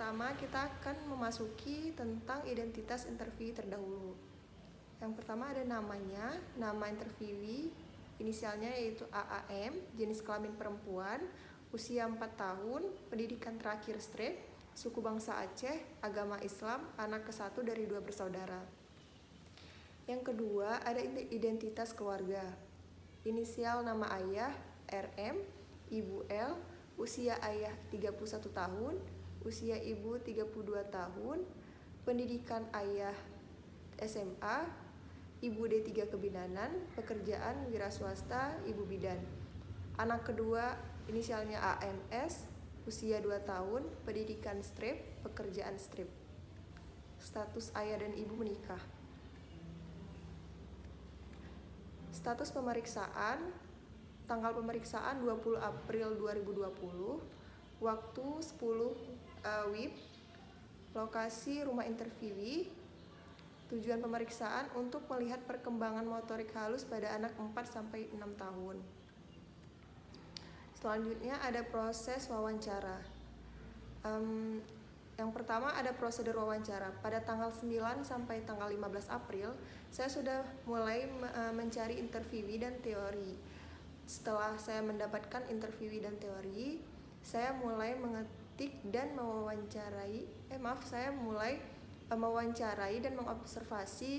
pertama kita akan memasuki tentang identitas interviewee terdahulu. Yang pertama ada namanya, nama interviewee, inisialnya yaitu AAM, jenis kelamin perempuan, usia 4 tahun, pendidikan terakhir straight, suku bangsa Aceh, agama Islam, anak ke-1 dari 2 bersaudara. Yang kedua ada identitas keluarga, inisial nama ayah RM, ibu L, usia ayah 31 tahun, usia ibu 32 tahun, pendidikan ayah SMA, ibu D3 kebidanan, pekerjaan wira swasta, ibu bidan. Anak kedua inisialnya AMS, usia 2 tahun, pendidikan strip, pekerjaan strip. Status ayah dan ibu menikah. Status pemeriksaan, tanggal pemeriksaan 20 April 2020, waktu 10 WIB, lokasi rumah interviewee. Tujuan pemeriksaan untuk melihat perkembangan motorik halus pada anak 4-6 tahun. Selanjutnya ada proses wawancara. Yang pertama ada prosedur wawancara. Pada tanggal 9 sampai tanggal 15 April, saya sudah mulai mencari interviewee dan teori. Setelah saya mendapatkan interviewee dan teori, saya mulai mengetik dan mewawancarai dan mengobservasi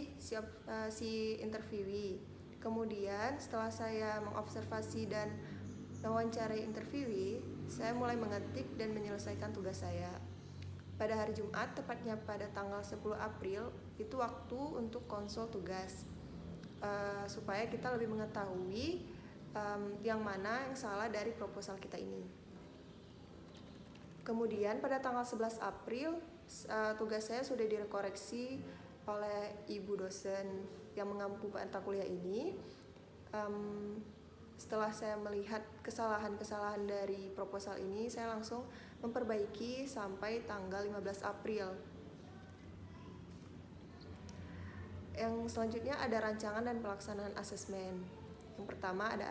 si interviewee. Kemudian setelah saya mengobservasi dan mewawancarai interviewee, saya mulai mengetik dan menyelesaikan tugas saya. Pada hari Jumat, tepatnya pada tanggal 10 April, itu waktu untuk konsul tugas, supaya kita lebih mengetahui yang mana yang salah dari proposal kita ini. Kemudian pada tanggal 11 April, tugas saya sudah direkoreksi oleh ibu dosen yang mengampu mata kuliah ini. Setelah saya melihat kesalahan-kesalahan dari proposal ini, saya langsung memperbaiki sampai tanggal 15 April. Yang selanjutnya ada rancangan dan pelaksanaan asesmen. Yang pertama ada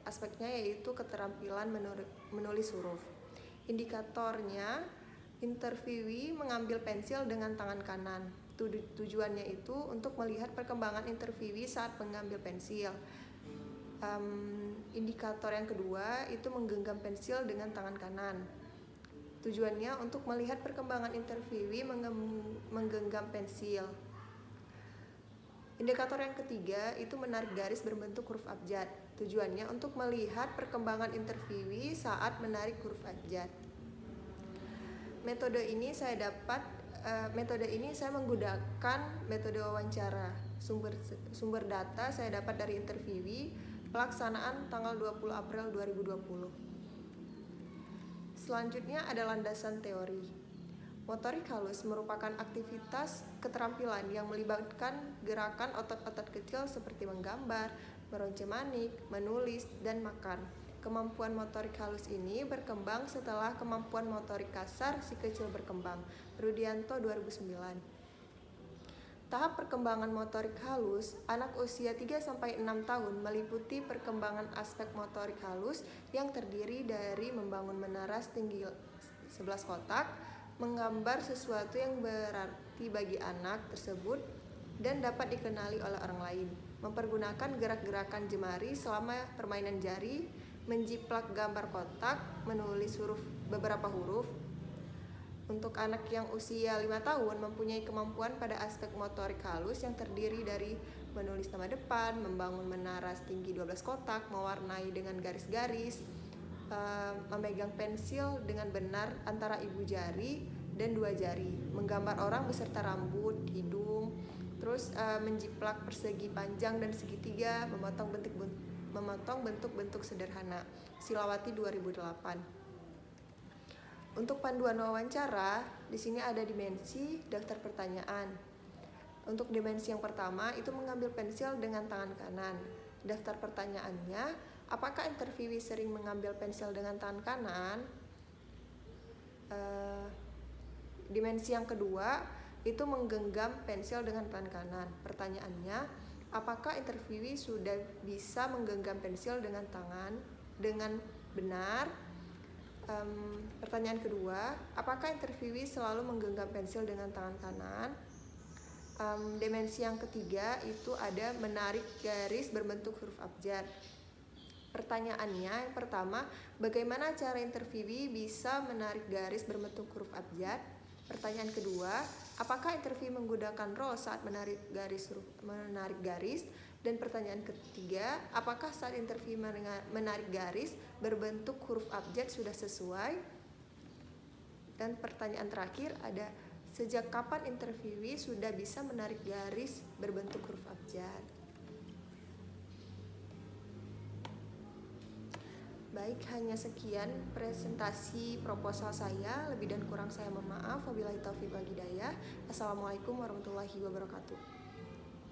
aspeknya yaitu keterampilan menulis huruf. Indikatornya, interviewee mengambil pensil dengan tangan kanan. Tujuannya itu untuk melihat perkembangan interviewee saat mengambil pensil. Indikator yang kedua itu menggenggam pensil dengan tangan kanan. Tujuannya untuk melihat perkembangan interviewee menggenggam pensil. Indikator yang ketiga itu menarik garis berbentuk huruf abjad. Tujuannya untuk melihat perkembangan interviewee saat menarik huruf abjad. Metode ini saya menggunakan metode wawancara. Sumber data saya dapat dari interviewee, pelaksanaan tanggal 20 April 2020. Selanjutnya ada landasan teori. Motorik halus merupakan aktivitas keterampilan yang melibatkan gerakan otot-otot kecil seperti menggambar, meronce-manik, menulis, dan makan. Kemampuan motorik halus ini berkembang setelah kemampuan motorik kasar si kecil berkembang. Rudianto 2009. Tahap perkembangan motorik halus anak usia 3-6 tahun meliputi perkembangan aspek motorik halus yang terdiri dari membangun menara setinggi 11 kotak, menggambar sesuatu yang berarti bagi anak tersebut dan dapat dikenali oleh orang lain, mempergunakan gerak-gerakan jemari selama permainan jari, menjiplak gambar kotak, menulis beberapa huruf. Untuk anak yang usia 5 tahun mempunyai kemampuan pada aspek motorik halus yang terdiri dari menulis nama depan, membangun menara setinggi 12 kotak, mewarnai dengan garis-garis, memegang pensil dengan benar antara ibu jari dan 2 jari, menggambar orang beserta rambut, hidung, terus menjiplak persegi panjang dan segitiga, memotong bentuk-bentuk sederhana. Silawati 2008. Untuk panduan wawancara, di sini ada dimensi daftar pertanyaan. Untuk dimensi yang pertama itu mengambil pensil dengan tangan kanan. Daftar pertanyaannya, apakah interviewee sering mengambil pensil dengan tangan kanan? Dimensi yang kedua itu menggenggam pensil dengan tangan kanan. Pertanyaannya, apakah interviewee sudah bisa menggenggam pensil dengan tangan dengan benar? Pertanyaan kedua, apakah interviewee selalu menggenggam pensil dengan tangan kanan? Dimensi yang ketiga itu ada menarik garis berbentuk huruf abjad. Pertanyaannya yang pertama, bagaimana cara interviewee bisa menarik garis berbentuk huruf abjad? Pertanyaan kedua, apakah interviewee menggunakan roll saat menarik garis? Dan pertanyaan ketiga, apakah saat interviewee menarik garis berbentuk huruf abjad sudah sesuai? Dan pertanyaan terakhir ada, sejak kapan interviewee sudah bisa menarik garis berbentuk huruf abjad? Baik, hanya sekian presentasi proposal saya. Lebih dan kurang saya mohon maaf. Wabillahi taufiq wal hidayah. Assalamualaikum warahmatullahi wabarakatuh.